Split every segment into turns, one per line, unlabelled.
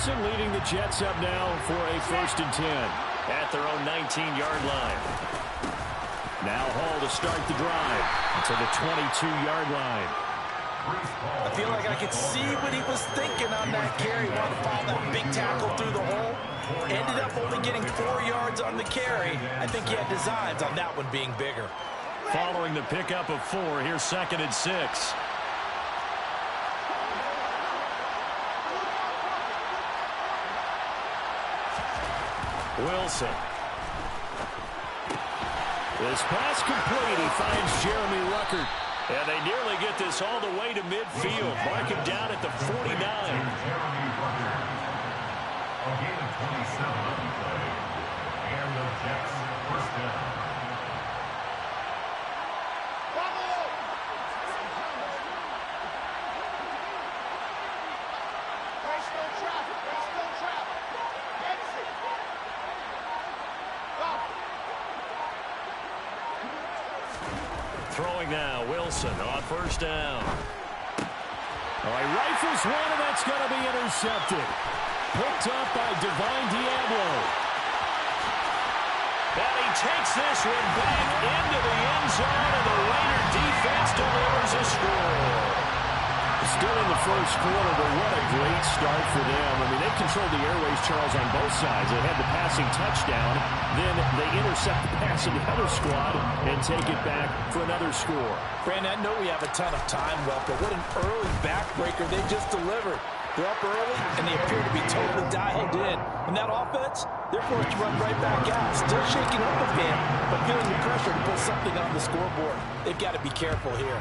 Wilson leading the Jets up now for a 1st and 10 at their own 19-yard line. Now Hall to start the drive to the 22-yard line.
I feel like I could see what he was thinking on that carry. Wanted to follow that big tackle through the hole. Ended up only getting 4 yards on the carry. I think he had designs on that one being bigger.
Following the pickup of 4, here's 2nd and 6. Wilson. This pass complete. He finds Jeremy Ruckert. And they nearly get this all the way to midfield. Mark him down at the 49.
And the Jets first down.
Throwing now, Wilson on 1st down. All right, rifles one, and that's going to be intercepted. Picked up by Divine Diablo. And he takes this one back into the end zone, and the Raider defense delivers a score. Still in the 1st quarter, but what a great start for them. I mean, they controlled the airways, Charles, on both sides. They had the passing touchdown. Then they intercept the pass of the other squad and take it back for another score.
Brandon, I know we have a ton of time left, but what an early backbreaker they just delivered. They're up early, and they appear to be totally dialed in. And that offense, they're forced to run right back out. Still shaking up a bit, but feeling the pressure to put something on the scoreboard. They've got to be careful here.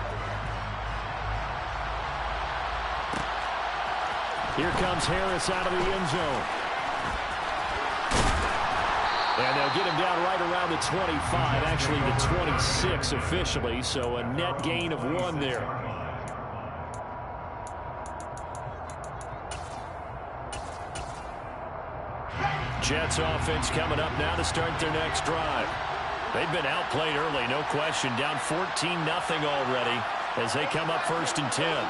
Here comes Harris out of the end zone. And they'll get him down right around the 25, actually the 26 officially, so a net gain of 1 there. Jets offense coming up now to start their next drive. They've been outplayed early, no question, down 14-0 already as they come up 1st and 10.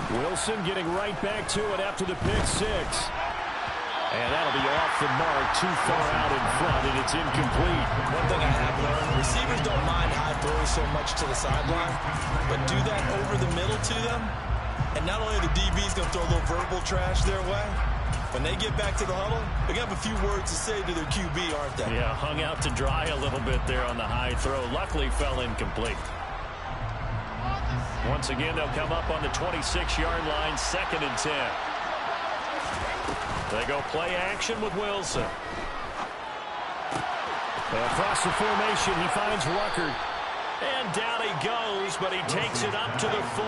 Wilson getting right back to it after the pick 6. And that'll be off the mark, too far out in front, and it's incomplete.
One thing I have learned, receivers don't mind high throws so much to the sideline, but do that over the middle to them, and not only are the DBs going to throw a little verbal trash their way, when they get back to the huddle, they're going to have a few words to say to their QB, aren't they?
Yeah, hung out to dry a little bit there on the high throw. Luckily, fell incomplete. Once again, they'll come up on the 26-yard line, 2nd and 10. They go play action with Wilson. Across the formation, he finds Ruckert. And down he goes, but he takes it up to the 40.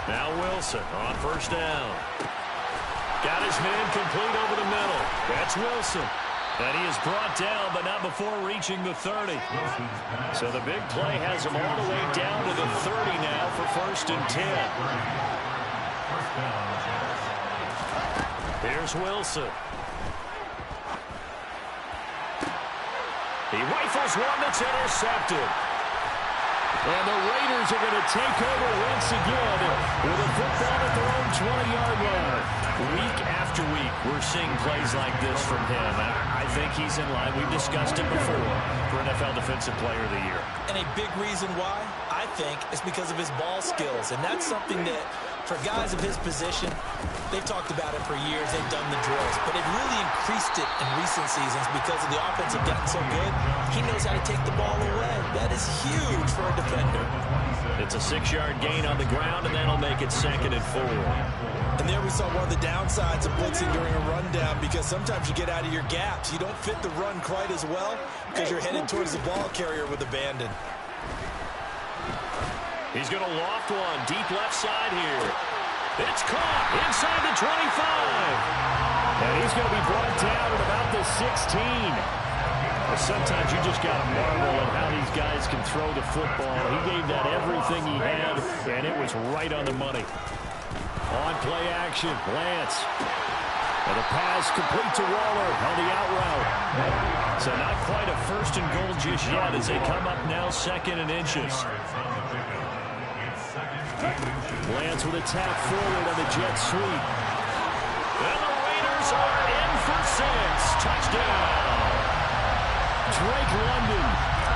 Now Wilson on 1st down. Got his man complete over the middle. That's Wilson. And he is brought down, but not before reaching the 30. So the big play has him all the way down to the 30 now for 1st and 10. Here's Wilson. He rifles one that's intercepted. And the Raiders are going to take over once again with a football at their own 20-yard line. Week after week, we're seeing plays like this from him. I think he's in line. We've discussed it before for NFL Defensive Player of the Year.
And a big reason why, I think, is because of his ball skills. And that's something that, for guys of his position, they've talked about it for years. They've done the drills. But they've really increased it in recent seasons because of the offense have gotten so good. He knows how to take the ball away. That is huge for a defender.
It's a 6-yard gain on the ground, and that'll make it 2nd and 4.
And there we saw one of the downsides of blitzing during a rundown, because sometimes you get out of your gaps. You don't fit the run quite as well because you're headed towards the ball carrier with abandon.
He's going to loft one deep left side here. It's caught inside the 25. And he's going to be brought down at about the 16. Well, sometimes you just got to marvel at how these guys can throw the football. He gave that everything he had, and it was right on the money. On play action, Lance. And the pass complete to Waller on the out route. So not quite a first and goal just yet as they come up now second and inches. Lance with a tap forward on the jet sweep. And the Raiders are in for 6. Touchdown. Drake London,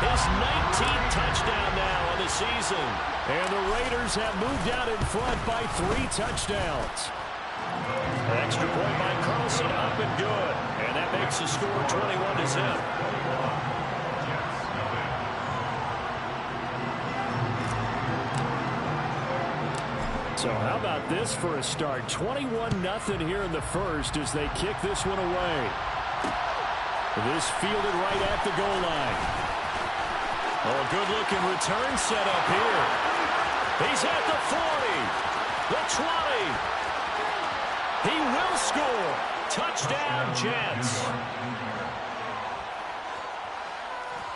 his 19th touchdown now on the season. And the Raiders have moved out in front by 3 touchdowns. An extra point by Carlson, up and good. And that makes the score 21-0. So how about this for a start? 21-0 here in the first as they kick this one away. This fielded right at the goal line. Oh, good-looking return set up here. He's at the 40, the 20. He will score. Touchdown, Jets.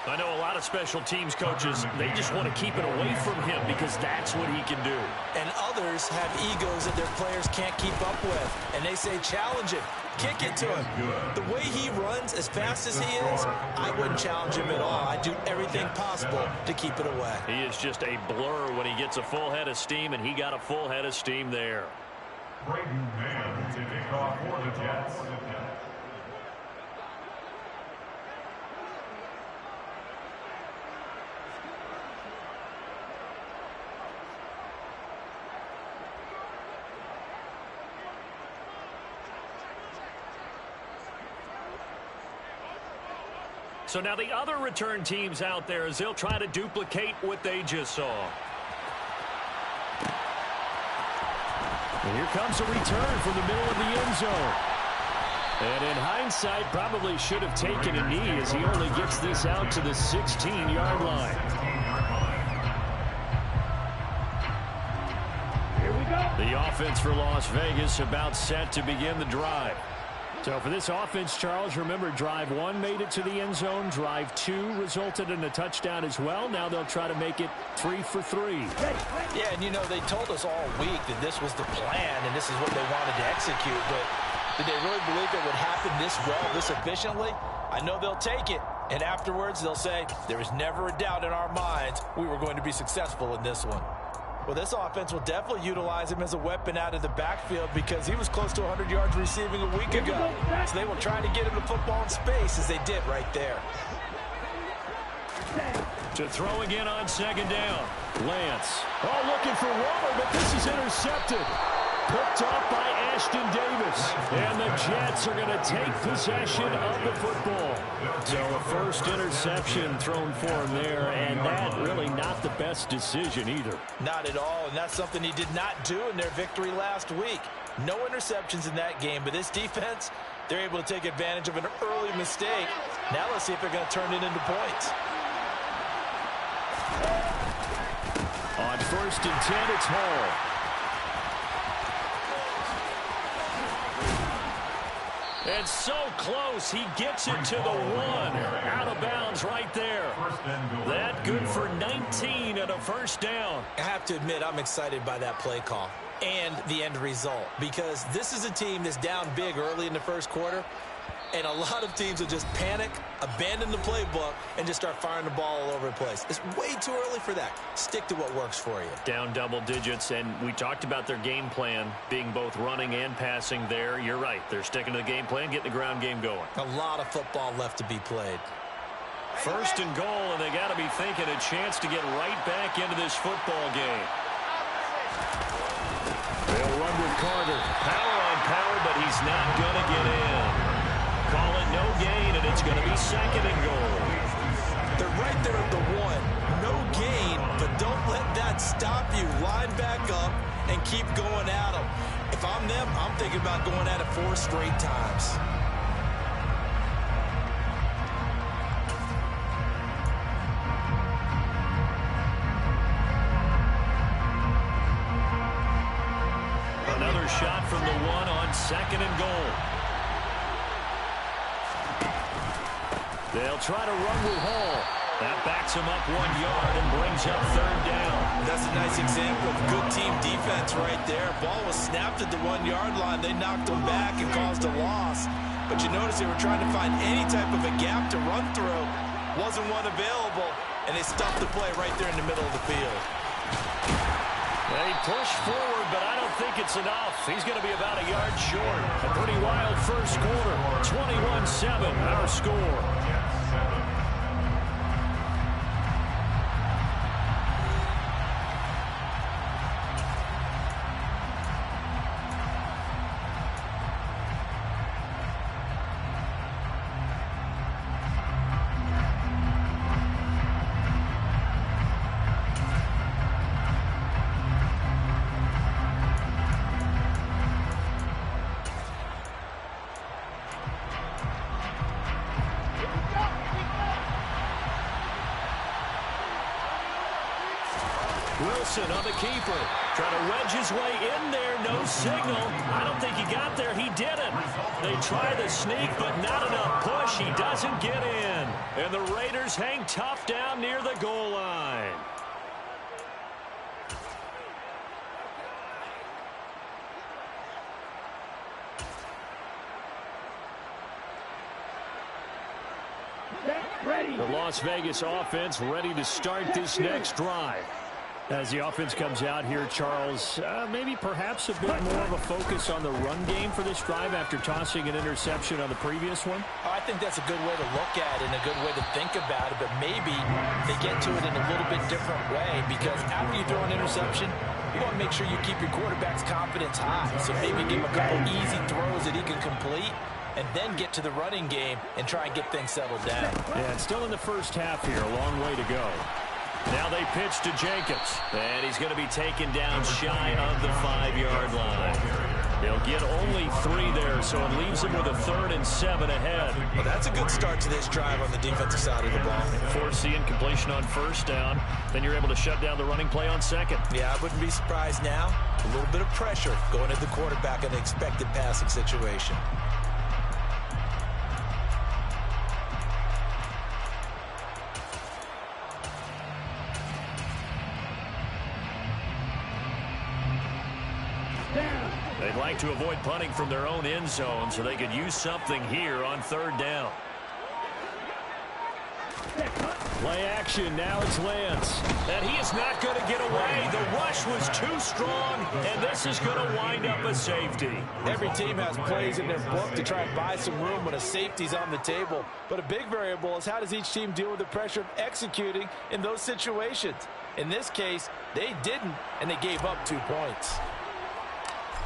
I know a lot of special teams coaches, they just want to keep it away from him because that's what he can do.
And others have egos that their players can't keep up with. And they say, challenge him. Kick it to him. The way he runs, as fast as he is, I wouldn't challenge him at all. I'd do everything possible to keep it away.
He is just a blur when he gets a full head of steam, and he got a full head of steam there.
Braden Mann to kick off for the Jets.
So now the other return teams out there as they'll try to duplicate what they just saw. And here comes a return from the middle of the end zone. And in hindsight, probably should have taken a knee as he only gets this out to the 16-yard line. Here we go. The offense for Las Vegas about set to begin the drive. So for this offense, Charles, remember, drive 1 made it to the end zone. Drive 2 resulted in a touchdown as well. Now they'll try to make it 3 for 3.
Yeah, and you know, they told us all week that this was the plan and this is what they wanted to execute. But did they really believe it would happen this well, this efficiently? I know they'll take it. And afterwards, they'll say, there was never a doubt in our minds we were going to be successful in this one. Well, this offense will definitely utilize him as a weapon out of the backfield because he was close to 100 yards receiving a week ago. So they will try to get him the football in space as they did right there.
To throw again on second down. Lance. Oh, looking for Waller, but this is intercepted. Picked off by Ashton Davis. And the Jets are going to take possession of the football. So a first interception thrown for him there, and that really not the best decision either.
Not at all, and that's something he did not do in their victory last week. No interceptions in that game, but this defense, they're able to take advantage of an early mistake. Now let's see if they're going to turn it into points.
On first and 10, it's Hall. And so close, he gets it to the 1. Out of bounds right there. That good for 19 and a first down.
I have to admit, I'm excited by that play call and the end result because this is a team that's down big early in the first quarter. And a lot of teams will just panic, abandon the playbook, and just start firing the ball all over the place. It's way too early for that. Stick to what works for you.
Down double digits, and we talked about their game plan being both running and passing there. You're right. They're sticking to the game plan, getting the ground game going.
A lot of football left to be played.
First and goal, and they got to be thinking a chance to get right back into this football game. They'll run with Carter. Power on power, but he's not going to get in. Call it no gain, and it's going to be second and goal.
They're right there at the 1. No gain, but don't let that stop you. Line back up and keep going at them. If I'm them, I'm thinking about going at it 4 straight times.
Another shot from the 1 on second and goal. They'll try to run with Hall. That backs him up 1 yard and brings up third down.
That's a nice example of good team defense right there. Ball was snapped at the 1 yard line. They knocked him back and caused a loss. But you notice they were trying to find any type of a gap to run through. Wasn't one available, and they stopped the play right there in the middle of the field.
They push forward, but I don't think it's enough. He's going to be about a yard short. A pretty wild first quarter. 21-7, our score. On the keeper, trying to wedge his way in there, no signal. I don't think he got there. He didn't. They try the sneak, but not enough push. He doesn't get in. And the Raiders hang tough down near the goal line. The Las Vegas offense ready to start this next drive. As the offense comes out here, Charles, maybe perhaps a bit more of a focus on the run game for this drive after tossing an interception on the previous one?
I think that's a good way to look at it and a good way to think about it, but maybe they get to it in a little bit different way, because after you throw an interception, you want to make sure you keep your quarterback's confidence high. So maybe give him a couple easy throws that he can complete, and then get to the running game and try and get things settled down.
Yeah, it's still in the first half here, a long way to go. Now they pitch to Jenkins, and he's going to be taken down shy of the 5-yard line. They'll get only 3 there, so it leaves them with a 3rd and 7 ahead.
Well, that's a good start to this drive on the defensive side of the ball.
Force the incompletion on first down, then you're able to shut down the running play on second.
Yeah, I wouldn't be surprised now. A little bit of pressure going at the quarterback in an expected passing situation.
They'd like to avoid punting from their own end zone, so they could use something here on 3rd down. Play action, now it's Lance. And he is not going to get away. The rush was too strong, and this is going to wind up a safety.
Every team has plays in their book to try and buy some room when a safety's on the table. But a big variable is how does each team deal with the pressure of executing in those situations. In this case, they didn't, and they gave up 2 points.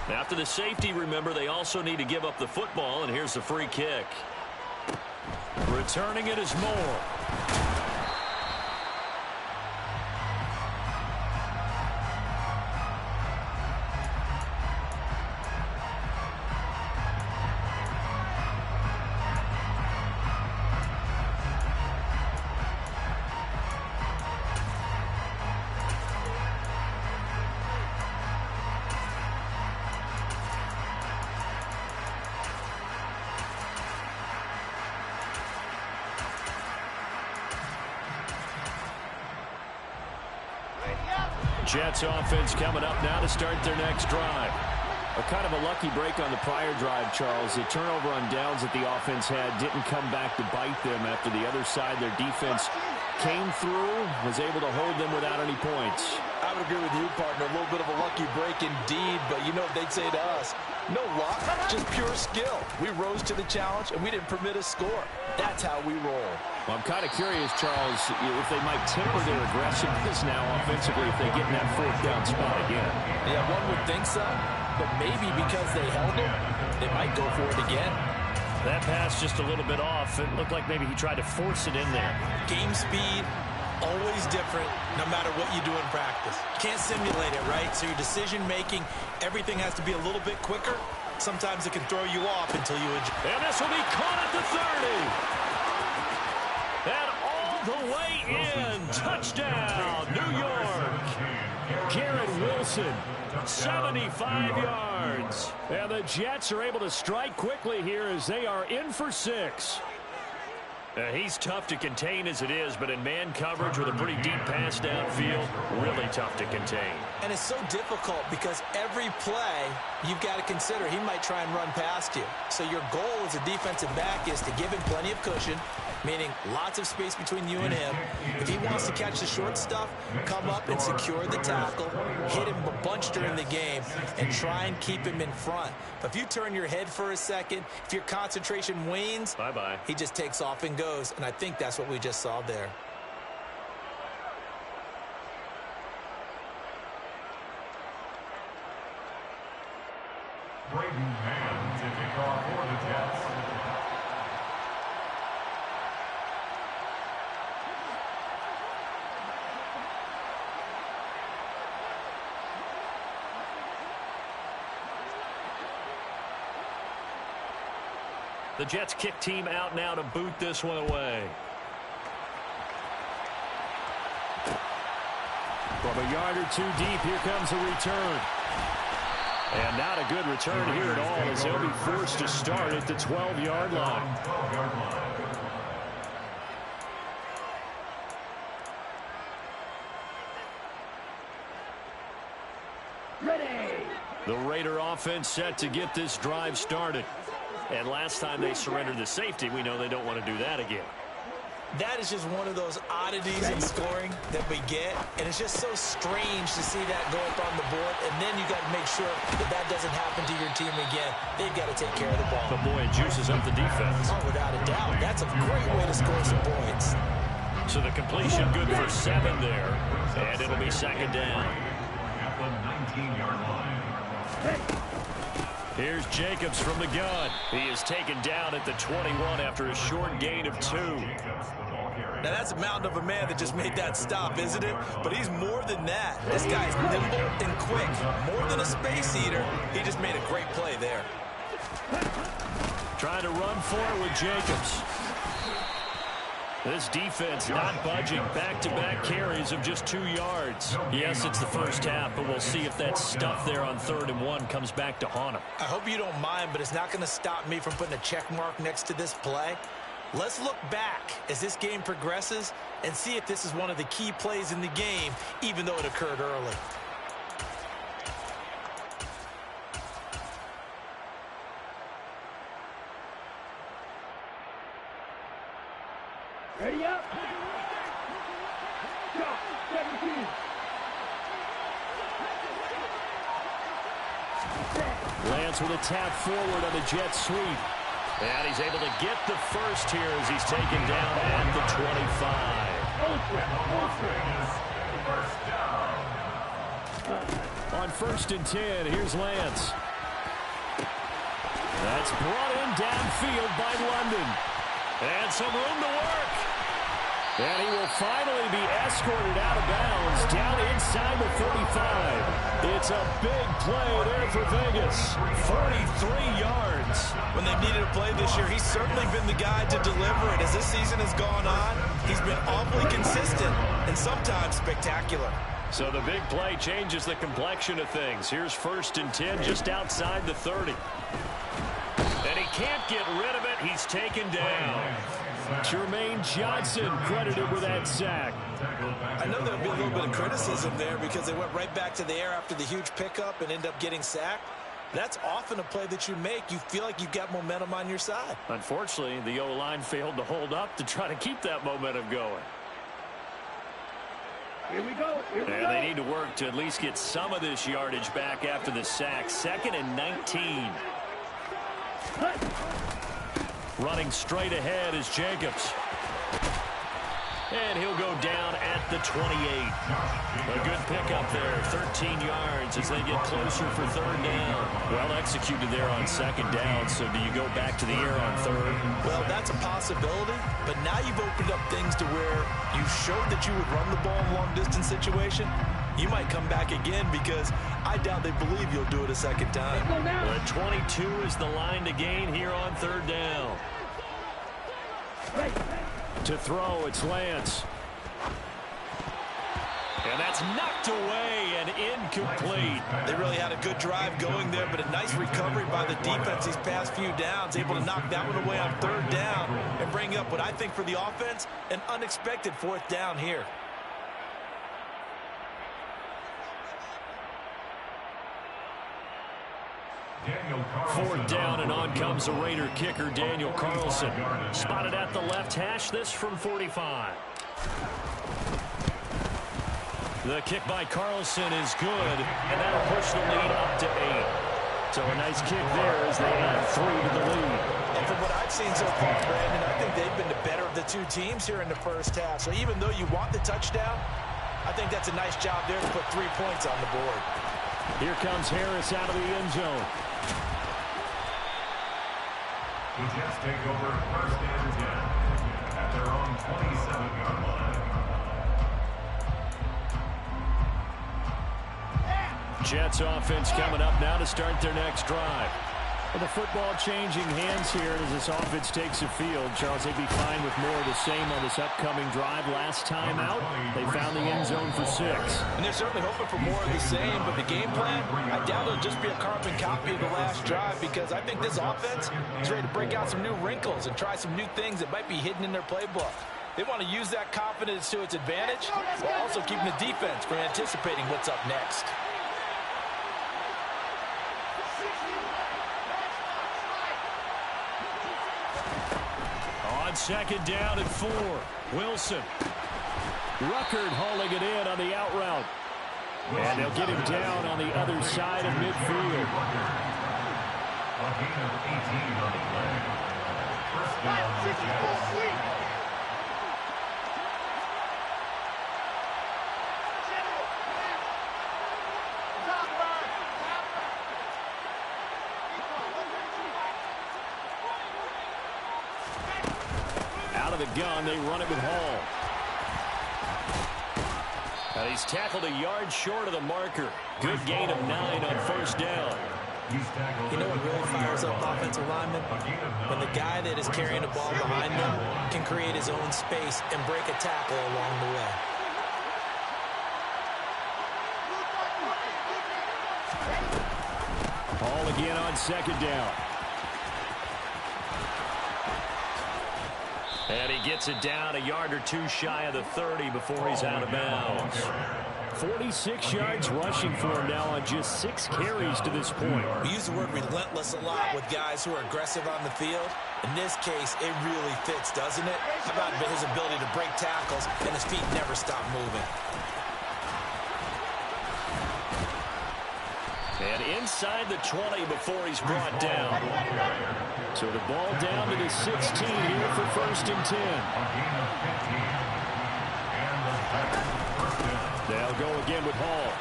After the safety, remember, they also need to give up the football, and here's the free kick. Returning it is Moore. Jets offense coming up now to start their next drive. A kind of a lucky break on the prior drive, Charles. The turnover on downs that the offense had didn't come back to bite them after the other side. Their defense came through, was able to hold them without any points.
I would agree with you, partner. A little bit of a lucky break indeed, but you know what they'd say to us? No luck, just pure skill. We rose to the challenge, and we didn't permit a score. That's how we roll.
Well, I'm kind of curious, Charles, if they might temper their aggressiveness now offensively if they get in that 4th down spot again.
Yeah, one would think so, but maybe because they held him, they might go for it again.
That pass just a little bit off. It looked like maybe he tried to force it in there.
Game speed, always different, no matter what you do in practice. You can't simulate it, right? So your decision-making, everything has to be a little bit quicker. Sometimes it can throw you off until you adjust.
And this will be caught at the 30. And all the way in. Touchdown, New York. Garrett Wilson, 75 yards. And the Jets are able to strike quickly here as they are in for 6. He's tough to contain as it is, but in man coverage with a pretty deep pass downfield, really tough to contain.
And it's so difficult because every play you've got to consider he might try and run past you. So your goal as a defensive back is to give him plenty of cushion, meaning lots of space between you and him. If he wants to catch the short stuff, come up and secure the tackle, hit him a bunch during the game, and try and keep him in front. But if you turn your head for a second, if your concentration wanes,
bye-bye. He
just takes off and goes, and I think that's what we just saw there.
Braden Mann to kick off for the Jets.
The Jets kick team out now to boot this one away. From a yard or two deep, here comes a return. And not a good return here at all, as they'll be forced to start at the 12-yard line.
Ready.
The Raider offense set to get this drive started. And last time they surrendered the safety, we know they don't want to do that again.
That is just one of those oddities in scoring that we get, and it's just so strange to see that go up on the board, and then you got to make sure that that doesn't happen to your team again. They've got to take care of the ball.
But boy, it juices up the defense.
Oh, without a doubt. That's a great way to score some points.
So the completion good for 7 there, and it'll be second down.
At the 19-yard line.
Here's Jacobs from the gun. He is taken down at the 21 after a short gain of 2.
Now, that's a mountain of a man that just made that stop, isn't it? But he's more than that. This guy's nimble and quick. More than a space eater, he just made a great play there.
Trying to run for it with Jacobs. This defense not budging. Back-to-back carries of just 2 yards. Yes, it's the first half, but we'll see if that stuff there on 3rd and 1 comes back to haunt him.
I hope you don't mind, but it's not going to stop me from putting a check mark next to this play. Let's look back as this game progresses and see if this is one of the key plays in the game, even though it occurred early.
Ready up. Shot 17.
Lance with a tap forward on the jet sweep. And he's able to get the first here as he's taken down at the 25. On 1st and 10, here's Lance. That's brought in downfield by London. And some room to work. And he will finally be escorted out of bounds down inside the 35. It's a big play there for Vegas. 43 yards.
When they've needed a play this year, he's certainly been the guy to deliver it. As this season has gone on, he's been awfully consistent and sometimes spectacular.
So the big play changes the complexion of things. Here's 1st and 10 just outside the 30. And he can't get rid of it. He's taken down. Jermaine Johnson credited with that sack.
I know there'll be a little bit of criticism there because they went right back to the air after the huge pickup and end up getting sacked. That's often a play that you make. You feel like you've got momentum on your side.
Unfortunately, the O-line failed to hold up to try to keep that momentum going.
Here we go. Here we
And
go.
they need to work to at least get some of this yardage back after the sack. 2nd and 19. Running straight ahead is Jacobs. And he'll go down at the 28. A good pickup there, 13 yards as they get closer for 3rd down. Well executed there on 2nd down, so do you go back to the air on 3rd?
Well, that's a possibility, but now you've opened up things to where you showed that you would run the ball in a long-distance situation. You might come back again because I doubt they believe you'll do it a 2nd time.
Well, at 22 is the line to gain here on 3rd down. To throw, it's Lance. And that's knocked away and incomplete.
They really had a good drive going there, but a nice recovery by the defense these past few downs, able to knock that one away on 3rd down and bring up what I think for the offense, an unexpected 4th down here.
Fourth down, and on comes the Raider kicker, Daniel Carlson. Spotted at the left hash, this from 45. The kick by Carlson is good, and that'll push the lead up to 8. So a nice kick there as they add 3 to the lead.
And from what I've seen so far, Brandon, I think they've been the better of the two teams here in the first half. So even though you want the touchdown, I think that's a nice job there to put 3 points on the board.
Here comes Harris out of the end zone.
The Jets take over 1st and 10 at their own 27-yard line.
Jets offense coming up now to start their next drive. Well, the football changing hands here as this offense takes the field. Charles, they'd be fine with more of the same on this upcoming drive. Last time out, they found the end zone for 6.
And they're certainly hoping for more of the same, but the game plan, I doubt it'll just be a carbon copy of the last drive, because I think this offense is ready to break out some new wrinkles and try some new things that might be hidden in their playbook. They want to use that confidence to its advantage, while also keeping the defense from anticipating what's up next.
On 2nd down and 4. Wilson. Ruckert hauling it in on the out route. And they'll get him down on the other side of midfield.
A gain of 18 on the play. 1st down, Jets.
Out of the gun, they run it with Hall. And he's tackled a yard short of the marker. Good gain of 9 on 1st down.
You know what really fires up offensive linemen? When the guy that is carrying the ball behind them can create his own space and break a tackle along the way.
Hall again on 2nd down. And he gets it down a yard or 2 shy of the 30 before he's out of bounds. 46 yards rushing for him now on just 6 carries to this point.
We use the word relentless a lot with guys who are aggressive on the field. In this case, it really fits, doesn't it? How about his ability to break tackles and his feet never stop moving?
And inside the 20 before he's brought down. So the ball down to the 16 here for 1st and 10. They'll go again with Hall.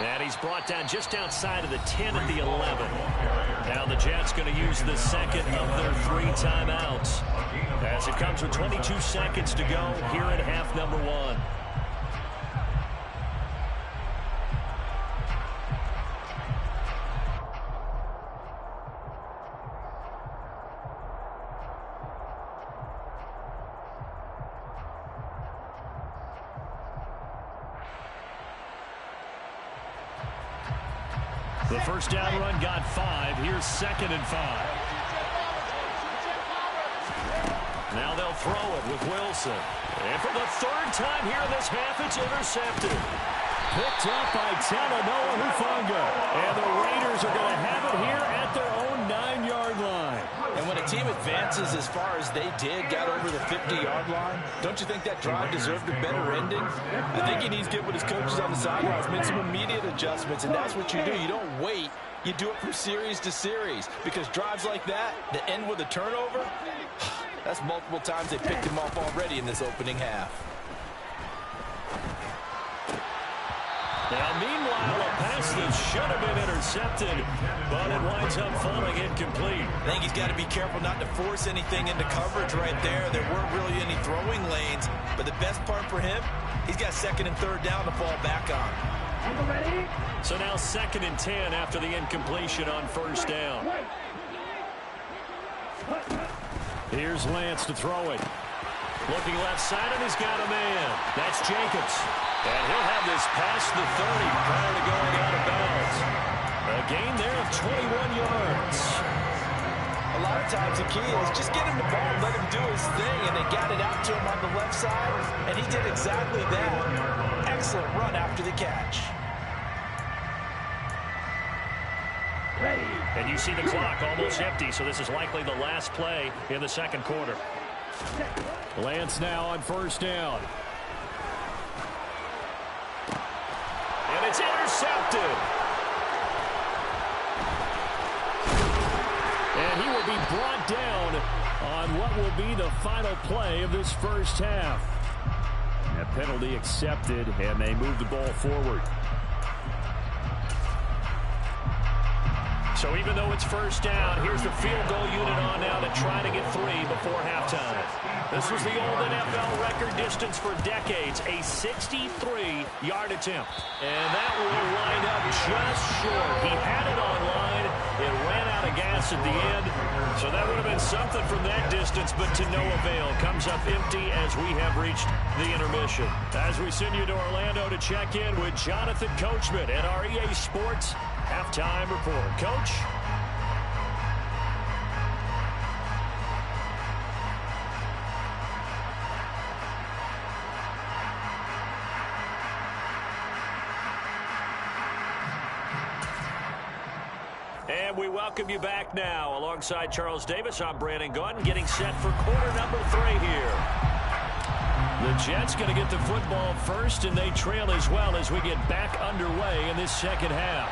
And he's brought down just outside of the 10 at the 11. Now the Jets going to use the 2nd of their 3 timeouts. As it comes with 22 seconds to go here at half number 1. The 1st down run got 5. Here's 2nd and 5. Now they'll throw it with Wilson. And for the 3rd time here in this half, it's intercepted. Picked up by Talanoa Hufanga. And the Raiders are going to have it here at their own 9-yard line.
And when a team advances as far as they did, got over the 50-yard line, don't you think that drive deserved a better ending? I think he needs to get with his coaches on the sidelines, make some immediate adjustments, and that's what you do. You don't wait. You do it from series to series, because drives like that end with a turnover, that's multiple times they picked him off already in this opening half.
Now, meanwhile, a pass that should have been intercepted, but it winds up falling incomplete.
I think he's got to be careful not to force anything into coverage right there. There weren't really any throwing lanes, but the best part for him, he's got 2nd and 3rd down to fall back on.
So now 2nd and 10 after the incompletion on 1st down. Here's Lance to throw it. Looking left side, and he's got a man. That's Jacobs. And he'll have this past the 30 prior to going out of bounds. A gain there of 21 yards.
A lot of times the key is just get him the ball and let him do his thing, and they got it out to him on the left side, and he did exactly that. Excellent run after the catch.
Ready.
And you see the clock almost empty, so this is likely the last play in the second quarter. Lance now on first down. And it's intercepted. And he will be brought down on what will be the final play of this first half. A penalty accepted, and they move the ball forward. So even though it's first down, here's the field goal unit on now to try to get 3 before halftime. This was the old NFL record distance for decades, a 63-yard attempt. And that will line up just short. He had it on line. It ran out of gas at the end. So that would have been something from that distance, but to no avail. Comes up empty as we have reached the intermission. As we send you to Orlando to check in with Jonathan Coachman at our EA Sports Halftime Report. Coach? And we welcome you back now. Alongside Charles Davis, I'm Brandon Gunn, getting set for quarter number 3 here. The Jets going to get the football first, and they trail as well as we get back underway in this second half.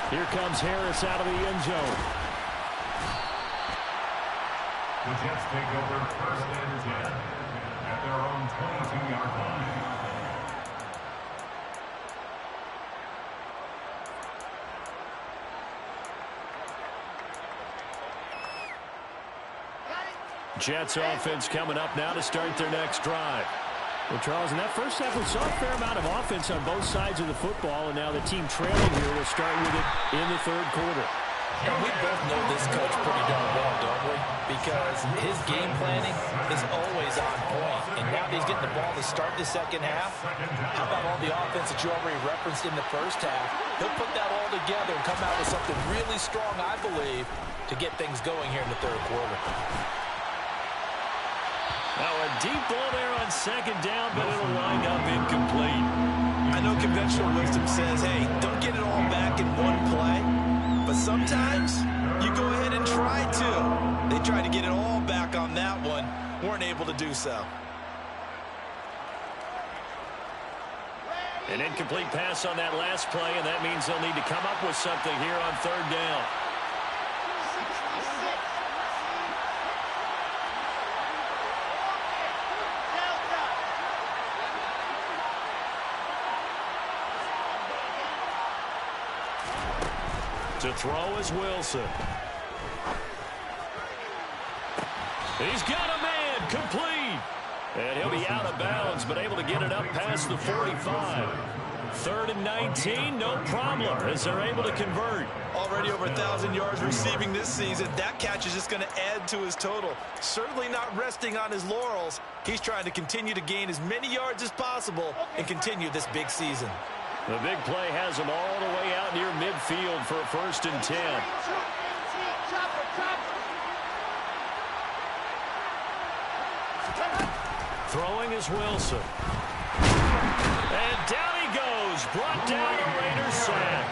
Here comes Harris out of the end zone.
The Jets take over first and 10 at their own 22-yard line.
Jets offense coming up now to start their next drive. Well, Charles, in that first half, we saw a fair amount of offense on both sides of the football, and now the team trailing here will start with it in the third quarter.
And we both know this coach pretty darn well, don't we? Because his game planning is always on point. And now that he's getting the ball to start the second half, how about all the offense that you already referenced in the first half? He'll put that all together and come out with something really strong, I believe, to get things going here in the third quarter.
Now a deep ball there on second down, but it'll wind up incomplete.
I know conventional wisdom says, hey, don't get it all back in one play. But sometimes you go ahead and try to. They tried to get it all back on that one. Weren't able to do so.
An incomplete pass on that last play, and that means they'll need to come up with something here on third down. To throw is Wilson. He's got a man, complete. And he'll be out of bounds, but able to get it up past the 45. 3rd and 19, no problem, as they're able to convert.
Already over 1,000 yards receiving this season. That catch is just going to add to his total. Certainly not resting on his laurels. He's trying to continue to gain as many yards as possible and continue this big season.
The big play has him all the way out near midfield for a 1st and 10. Throwing is Wilson. And down he goes. Brought down a Raiders sack.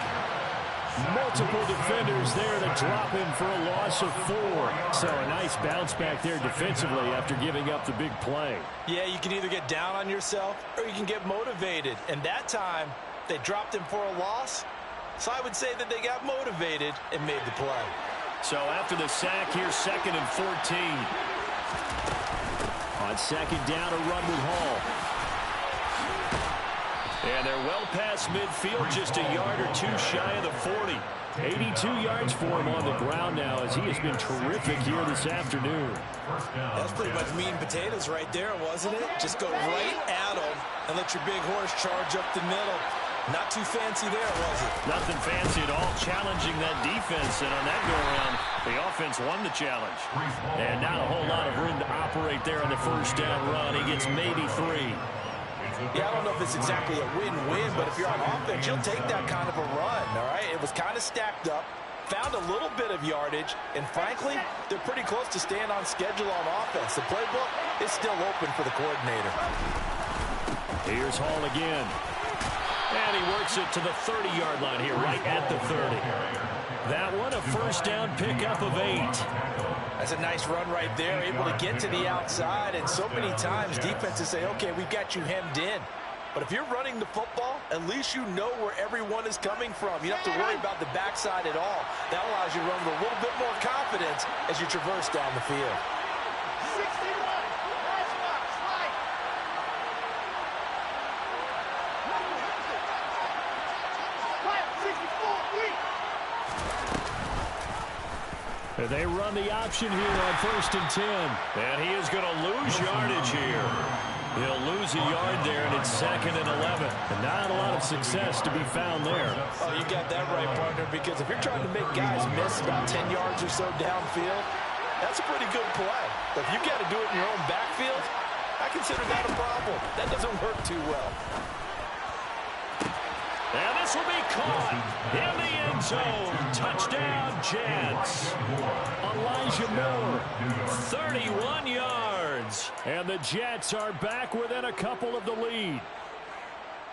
Multiple defenders there to drop him for a loss of 4. So a nice bounce back there defensively after giving up the big play.
Yeah, you can either get down on yourself or you can get motivated. And that time, they dropped him for a loss. So I would say that they got motivated and made the play.
So after the sack, here's 2nd and 14. On second down, a run with Hall. And they're well past midfield, just a yard or 2 shy of the 40. 82 yards for him on the ground now, as he has been terrific here this afternoon.
That's pretty much meat and potatoes right there, wasn't it? Just go right at him and let your big horse charge up the middle. Not too fancy there, was it?
Nothing fancy at all, challenging that defense, and on that go-around, the offense won the challenge. And not a whole lot of room to operate there on the first down run. He gets maybe 3.
Yeah, I don't know if it's exactly a win-win, but if you're on offense, you'll take that kind of a run, all right? It was kind of stacked up, found a little bit of yardage, and frankly, they're pretty close to staying on schedule on offense. The playbook is still open for the coordinator.
Here's Hall again. And he works it to the 30-yard line here, right at the 30. That one, a first down pickup of 8.
That's a nice run right there, able to get to the outside. And so many times defenses say, okay, we've got you hemmed in. But if you're running the football, at least you know where everyone is coming from. You don't have to worry about the backside at all. That allows you to run with a little bit more confidence as you traverse down the field.
61. Last box, right.
And they run the option here on 1st and 10. And he is going to lose yardage here. He'll lose a yard there, and it's 2nd and 11. And not a lot of success to be found there.
Oh, you got that right, partner, because if you're trying to make guys miss about 10 yards or so downfield, that's a pretty good play. But if you've got to do it in your own backfield, I consider that a problem. That doesn't work too well.
And this will be caught in the end zone. Touchdown, Jets. Elijah Moore, 31 yards. And the Jets are back within a couple of the lead.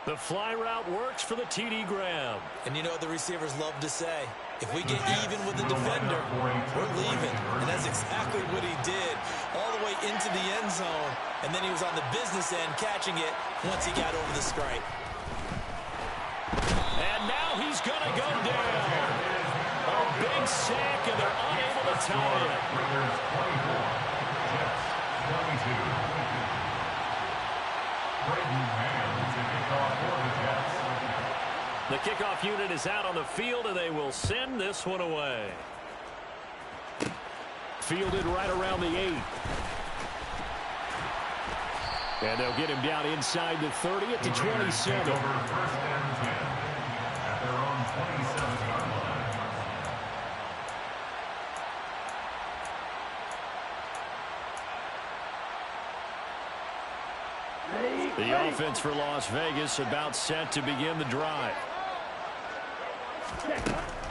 The fly route works for the TD Graham.
And you know what the receivers love to say? If we get even with the defender, we're leaving. And that's exactly what he did, all the way into the end zone. And then he was on the business end catching it once he got over the stripe.
And now he's going to go down. A big sack, and they're unable to tie it. The kickoff unit is out on the field, and they will send this one away. Fielded right around the 8. And they'll get him down inside the 30 at the 27. The offense for Las Vegas about set to begin the drive.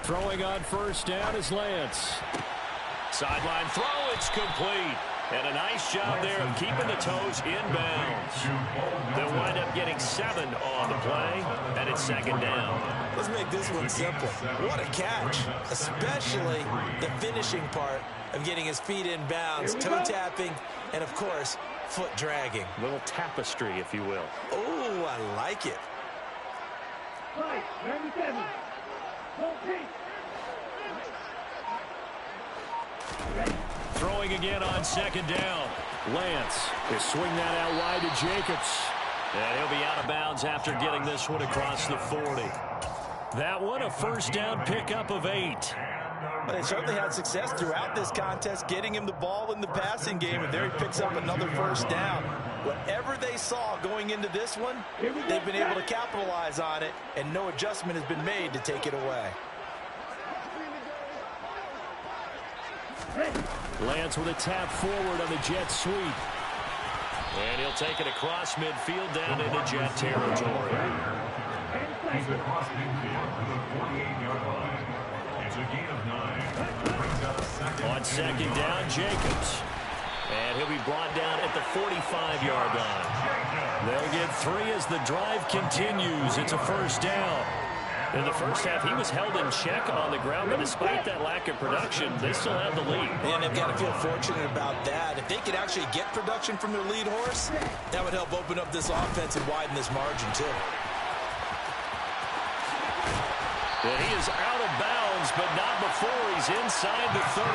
Throwing on first down is Lance. Sideline throw, it's complete. And a nice job there of keeping the toes in bounds. They'll wind up getting 7 on the play, and it's 2nd down.
Let's make this one simple. What a catch, especially the finishing part of getting his feet in bounds, toe tapping, and of course, foot dragging.
A little tapestry, if you will.
Oh, I like it.
Right, 97.
Throwing again on 2nd down. Lance will swing that out wide to Jacobs. And he'll be out of bounds after getting this one across the 40. That one, a first down pickup of 8.
Well, they certainly had success throughout this contest, getting him the ball in the passing game, and there he picks up another first down. Whatever they saw going into this one, they've been able to capitalize on it, and no adjustment has been made to take it away.
Lance with a tap forward on the Jet sweep. And he'll take it across midfield down into Jet territory.
He's across midfield to the 48-yard line. It's a gain of 9.
On 2nd down, Jacobs. And he'll be brought down at the 45-yard line. They'll get 3 as the drive continues. It's a first down. In the first half, he was held in check on the ground, but despite that lack of production, they still have the lead.
And they've got to feel fortunate about that. If they could actually get production from their lead horse, that would help open up this offense and widen this margin, too.
And he is out of bounds, but not before he's inside the 30.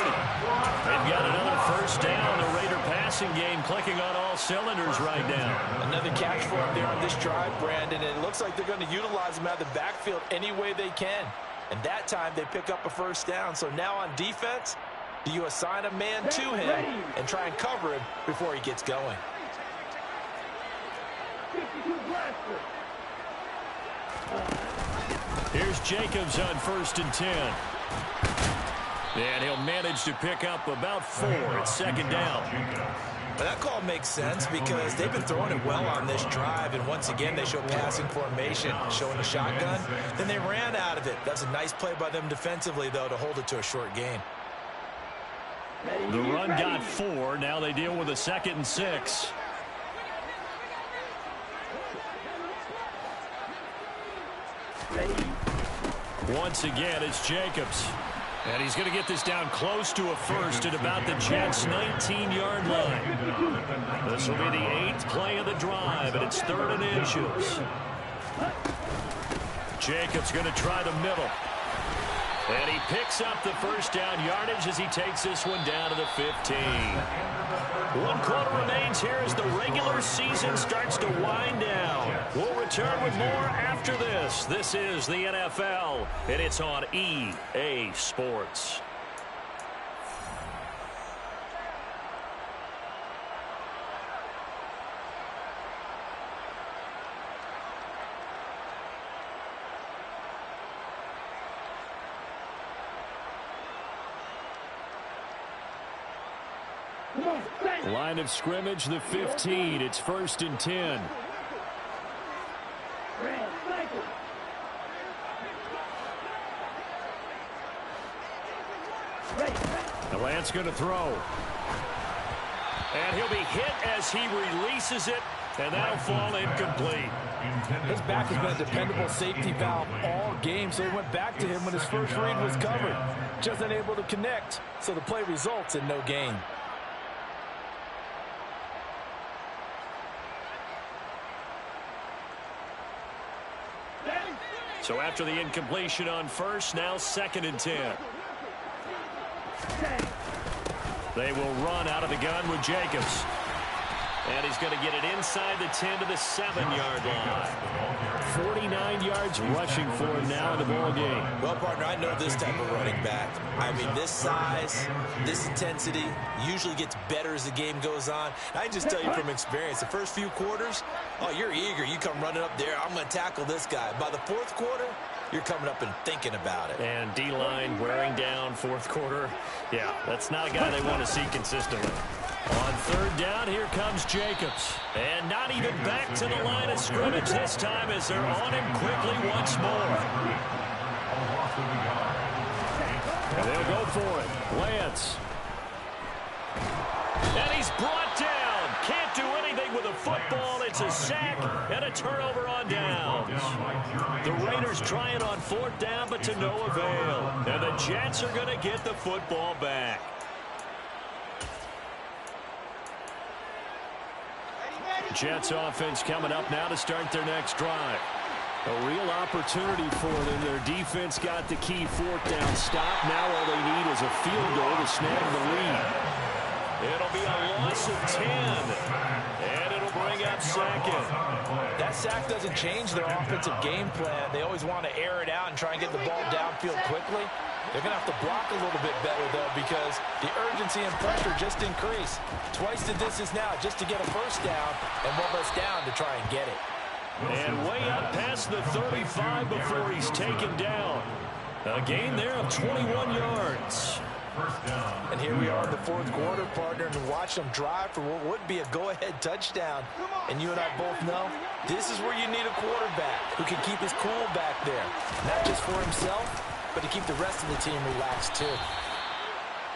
They've got another first down. The Raider passing game clicking on all cylinders right now.
Another catch for him there on this drive, Brandon, and it looks like they're going to utilize him out of the backfield any way they can. And that time they pick up a first down. So now on defense, do you assign a man to him and try and cover him before he gets going?
52 blaster.
Here's Jacobs on 1st and 10. And he'll manage to pick up about 4 at 2nd down.
Well, that call makes sense because they've been throwing it well on this drive, and once again they show passing formation, showing the shotgun. Then they ran out of it. That's a nice play by them defensively, though, to hold it to a short gain.
The run got 4. Now they deal with a 2nd and 6. Once again, it's Jacobs. And he's going to get this down close to a first at about the Jets' 19-yard line. This will be the 8th play of the drive, and it's 3rd and inches. Jacobs going to try the middle. And he picks up the first down yardage as he takes this one down to the 15. 1 quarter remains here as the regular season starts to wind down. We'll return with more after this. This is the NFL, and it's on EA Sports. Line of scrimmage, the 15. It's 1st and 10. The Lance going to throw. And he'll be hit as he releases it, and that'll fall incomplete.
His back has been a dependable safety valve all game, so he went back to him when his first read was covered. Just unable to connect, so the play results in no gain.
So after the incompletion on first, now 2nd and 10. They will run out of the gun with Jacobs. And he's going to get it inside the 10 to the 7-yard line. 49 yards rushing for him now in the ball game.
Well, partner, I know this type of running back. I mean, this size, this intensity usually gets better as the game goes on. I can just tell you from experience, the first few quarters, oh, you're eager. You come running up there, I'm going to tackle this guy. By the 4th quarter, you're coming up and thinking about it.
And D-line wearing down 4th quarter. Yeah, that's not a guy they want to see consistently. On 3rd down, here comes Jacobs. And not even back to the line of scrimmage this time as they're on him quickly once more. They'll go for it. Lance. And he's brought down. Can't do anything with a football. It's a sack and a turnover on downs. The Raiders trying on 4th down, but to no avail. And the Jets are going to get the football back. Jets offense coming up now to start their next drive. A real opportunity for them. Their defense got the key 4th down stop. Now all they need is a field goal to snag the lead. It'll be a loss of 10. And it'll bring up 2nd.
That sack doesn't change their offensive game plan. They always want to air it out and try and get the ball downfield quickly. They're going to have to block a little bit better, though, because the urgency and pressure just increase. Twice the distance now just to get a first down and one less down to try and get it.
And way up past the 35 before he's taken down. A gain there of 21 yards.
And here we are in the 4th quarter, partner, and watch them drive for what would be a go-ahead touchdown. And you and I both know this is where you need a quarterback who can keep his cool back there. Not just for himself, but to keep the rest of the team relaxed, too.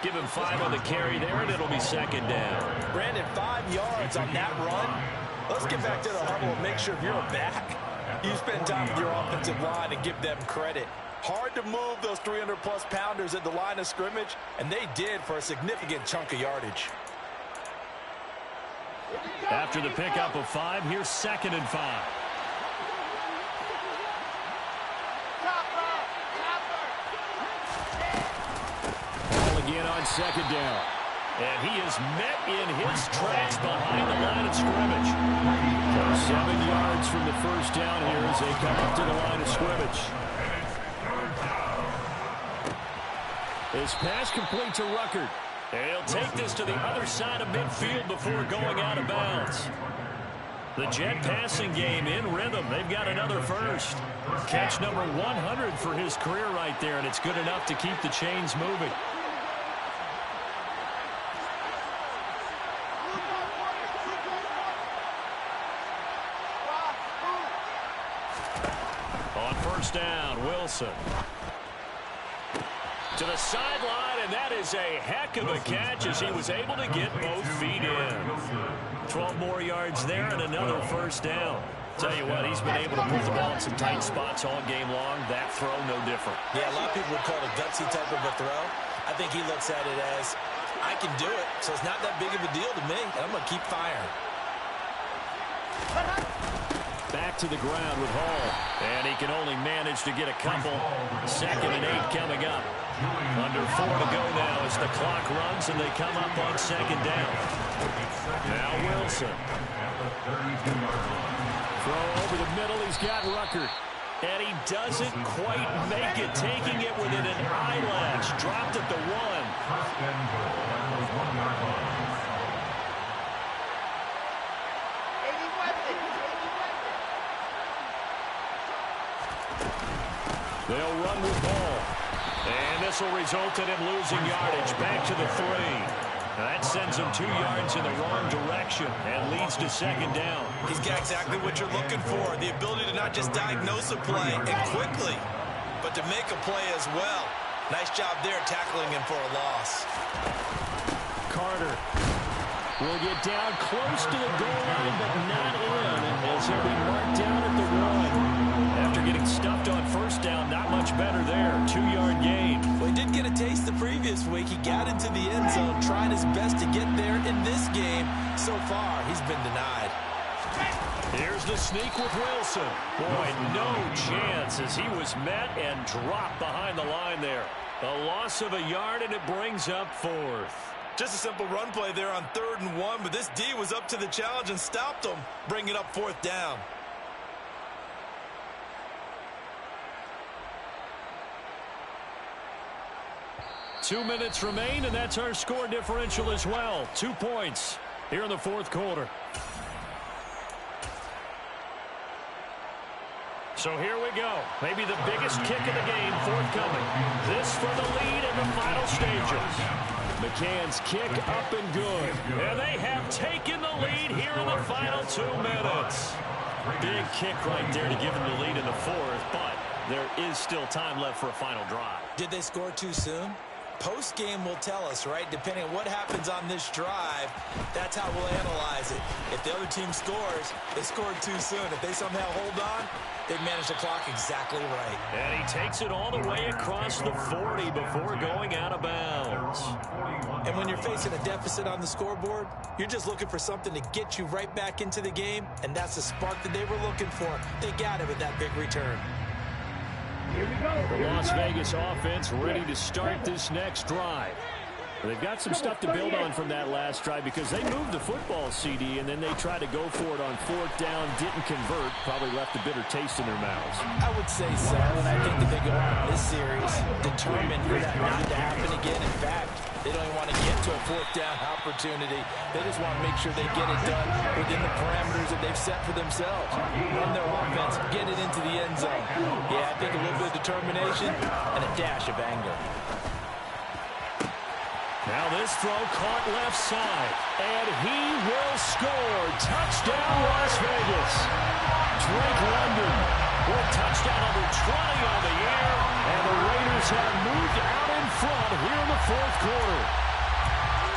Give him 5 on the carry there, and it'll be 2nd down.
Brandon, 5 yards on that run. Let's get back to the huddle and make sure you're a back. You spend time with your offensive line and give them credit. Hard to move those 300-plus pounders at the line of scrimmage, and they did for a significant chunk of yardage.
After the pickup of 5, here's 2nd and 5. Again on 2nd down. And he is met in his tracks behind the line of scrimmage. So 7 yards from the first down here as they come up to the line of scrimmage. His pass complete to Ruckert. And he'll take this to the other side of midfield before going out of bounds. The Jet passing game in rhythm. They've got another first. Catch number 100 for his career right there, and it's good enough to keep the chains moving. On first down, Wilson. To the sideline, and that is a heck of a catch as he was able to get both feet in. 12 more yards there and another first down. Tell you what, he's been able to put the ball in some tight spots all game long. That throw, no different.
Yeah, a lot of people would call it a gutsy type of a throw. I think he looks at it as, I can do it, so it's not that big of a deal to me, and I'm going to keep firing.
Back to the ground with Hall. And he can only manage to get a couple. 2nd and 8 coming up. Under 4 to go now as the clock runs and they come up on 2nd down. Now Wilson. Throw over the middle. He's got Ruckert. And he doesn't quite make it. Taking it within an eyelash. Dropped at the 1. They'll run with ball. And this will result in him losing yardage. Back to the 3. That sends him 2 yards in the wrong direction and leads to 2nd down.
He's got exactly what you're looking for. The ability to not just diagnose a play and quickly, but to make a play as well. Nice job there tackling him for a loss.
Carter will get down close to the goal line, but not in, as he'll be marked down at the 1. After getting stuffed on first down, not much better there. 2-yard gain.
Well, he did get a taste the previous week. He got into the end zone, trying his best to get there in this game. So far, he's been denied.
Here's the sneak with Wilson. Boy, no chance as he was met and dropped behind the line there. A loss of a yard, and it brings up 4th.
Just a simple run play there on 3rd and 1, but this D was up to the challenge and stopped him, bringing up 4th down.
Two minutes remain, and that's our score differential as well. 2 points here in the 4th quarter. So here we go. Maybe the biggest kick of the game forthcoming. This for the lead in the final stages. McCann's kick up and good. And they have taken the lead here in the final 2 minutes. Big kick right there to give them the lead in the 4th, but there is still time left for a final drive.
Did they score too soon? Post-game will tell us, right? Depending on what happens on this drive, that's how we'll analyze it. If the other team scores, they scored too soon. If they somehow hold on, they've managed to clock exactly right.
And he takes it all the way across the 40 before going out of bounds.
And when you're facing a deficit on the scoreboard, you're just looking for something to get you right back into the game, and that's the spark that they were looking for. They got it with that big return.
The Las Vegas offense ready to start this next drive. They've got some stuff to build on from that last drive because they moved the football, CD, and then they tried to go for it on 4th down, didn't convert, probably left a bitter taste in their mouths.
I would say so, and I think that they go on this series determined for that not to happen again. In fact, they don't even want to get to a 4th down opportunity. They just want to make sure they get it done within the parameters that they've set for themselves. Run their offense, get it into the end zone. Yeah, I think a little bit of determination and a dash of anger.
Now this throw caught left side, and he will score. Touchdown, Las Vegas. Drake London with touchdown number 20 on the year, and the Raiders have moved out in front here in the 4th quarter.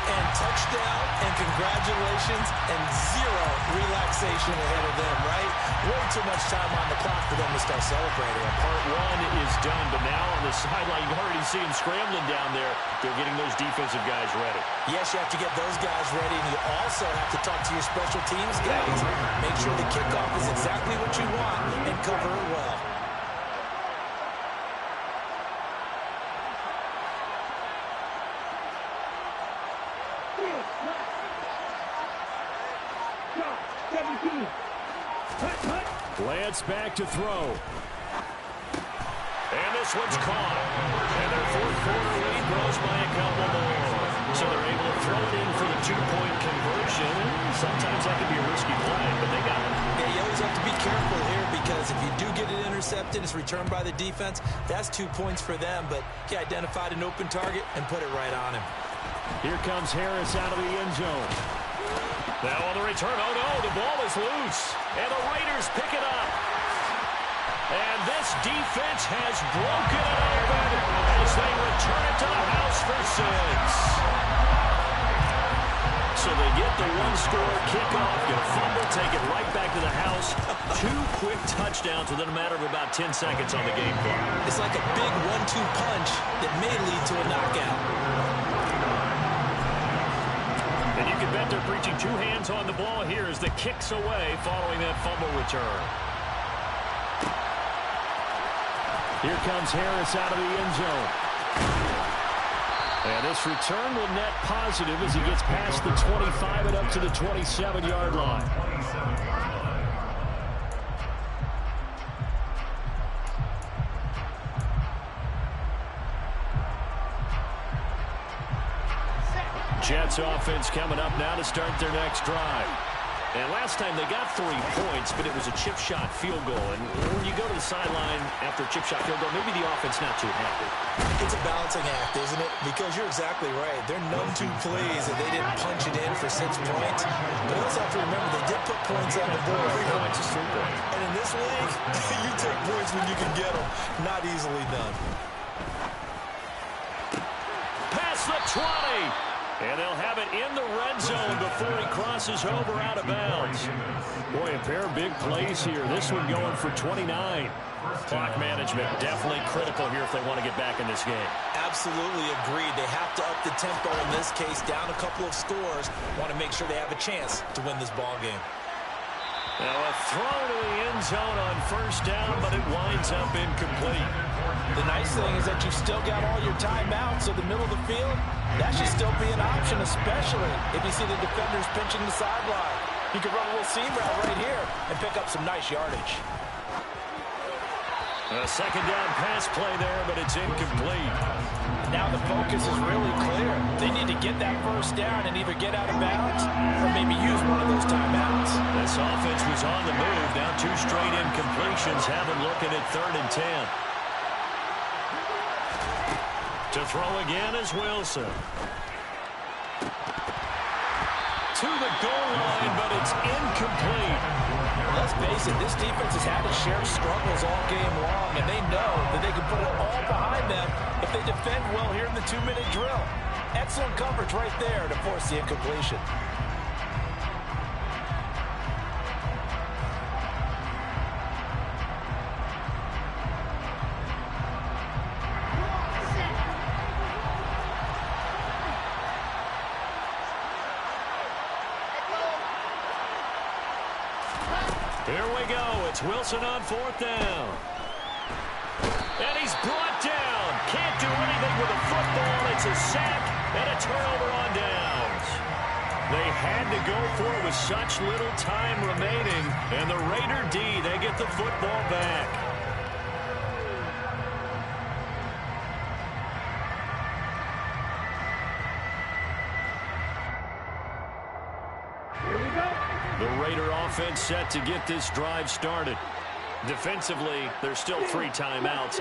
And touchdown, and congratulations, and zero relaxation ahead of them, right? Way too much time on the clock for them to start celebrating.
Part 1 is done, but now on the sideline, you already see him scrambling down there. They're getting those defensive guys ready.
Yes, you have to get those guys ready, and you also have to talk to your special teams guys. Make sure the kickoff is exactly what you want and cover it well.
Lance back to throw. And this one's caught. And their 4th quarter lead grows by a couple more. So they're able to throw it in for the 2-point conversion. Sometimes that can be a risky play, but they got it.
intercepted. It's returned by the defense. That's 2 points for them, but he identified an open target and put it right on him.
Here comes Harris out of the end zone. Now on the return, oh no, the ball is loose. And the Raiders pick it up. And this defense has broken it open as they return it to the house for 6. So they get the one-score kickoff, get a fumble, take it right back to the house. 2 quick touchdowns within a matter of about 10 seconds on the game clock.
It's like a big 1-2 punch that may lead to a knockout.
And you can bet they're preaching 2 hands on the ball here as the kick's away following that fumble return. Here comes Harris out of the end zone. And this return will net positive as he gets past the 25 and up to the 27-yard line. Jets offense coming up now to start their next drive. And last time they got 3 points, but it was a chip shot field goal. And when you go to the sideline after a chip shot field goal, maybe the offense not too happy.
It's a balancing act, isn't it? Because you're exactly right. They're numb to plays, and they didn't punch it in for 6 points. But you also have to remember they did put points on the board.
3 points is 3 points.
And in this league, you take points when you can get them. Not easily done.
Past the 20. And they'll have it in the red zone before he crosses over out of bounds. Boy, a pair of big plays here. This one going for 29. Clock management definitely critical here if they want to get back in this game.
Absolutely agreed. They have to up the tempo in this case, down a couple of scores. Want to make sure they have a chance to win this ball game.
Now a throw to the end zone on first down, but it winds up incomplete.
The nice thing is that you've still got all your timeouts, so the middle of the field, that should still be an option, especially if you see the defenders pinching the sideline. You could run a little seam route right here and pick up some nice yardage.
A second down pass play there, but it's incomplete.
Now the focus is really clear. They need to get that first down and either get out of bounds or maybe use one of those timeouts.
This offense was on the move. Now 2 straight incompletions have them looking at 3rd and 10. To throw again is Wilson. To the goal line, but it's incomplete.
Let's face it, this defense has had its share of struggles all game long, and they know that they can put it all behind them if they defend well here in the 2-minute drill. Excellent coverage right there to force the incompletion.
Here we go. It's Wilson on 4th down. And he's brought down. Can't do anything with a football. It's a sack and a turnover on downs. They had to go for it with such little time remaining. And the Raider D, they get the football back. The Raider offense set to get this drive started. Defensively, there's still 3 timeouts.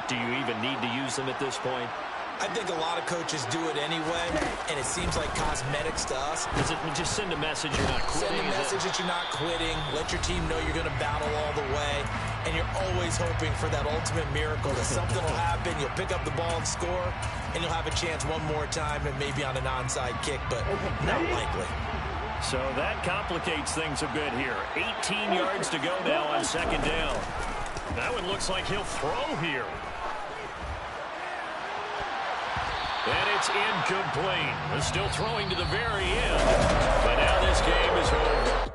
Do you even need to use them at this point?
I think a lot of coaches do it anyway, and it seems like cosmetics to us.
Does it just send a message you're not quitting?
Send a message that you're not quitting. Let your team know you're going to battle all the way, and you're always hoping for that ultimate miracle that something will happen, you'll pick up the ball and score, and you'll have a chance one more time and maybe on an onside kick, but not likely.
So that complicates things a bit here. 18 yards to go now on 2nd down. That one looks like he'll throw here. And it's incomplete. They're still throwing to the very end. But now this game is over.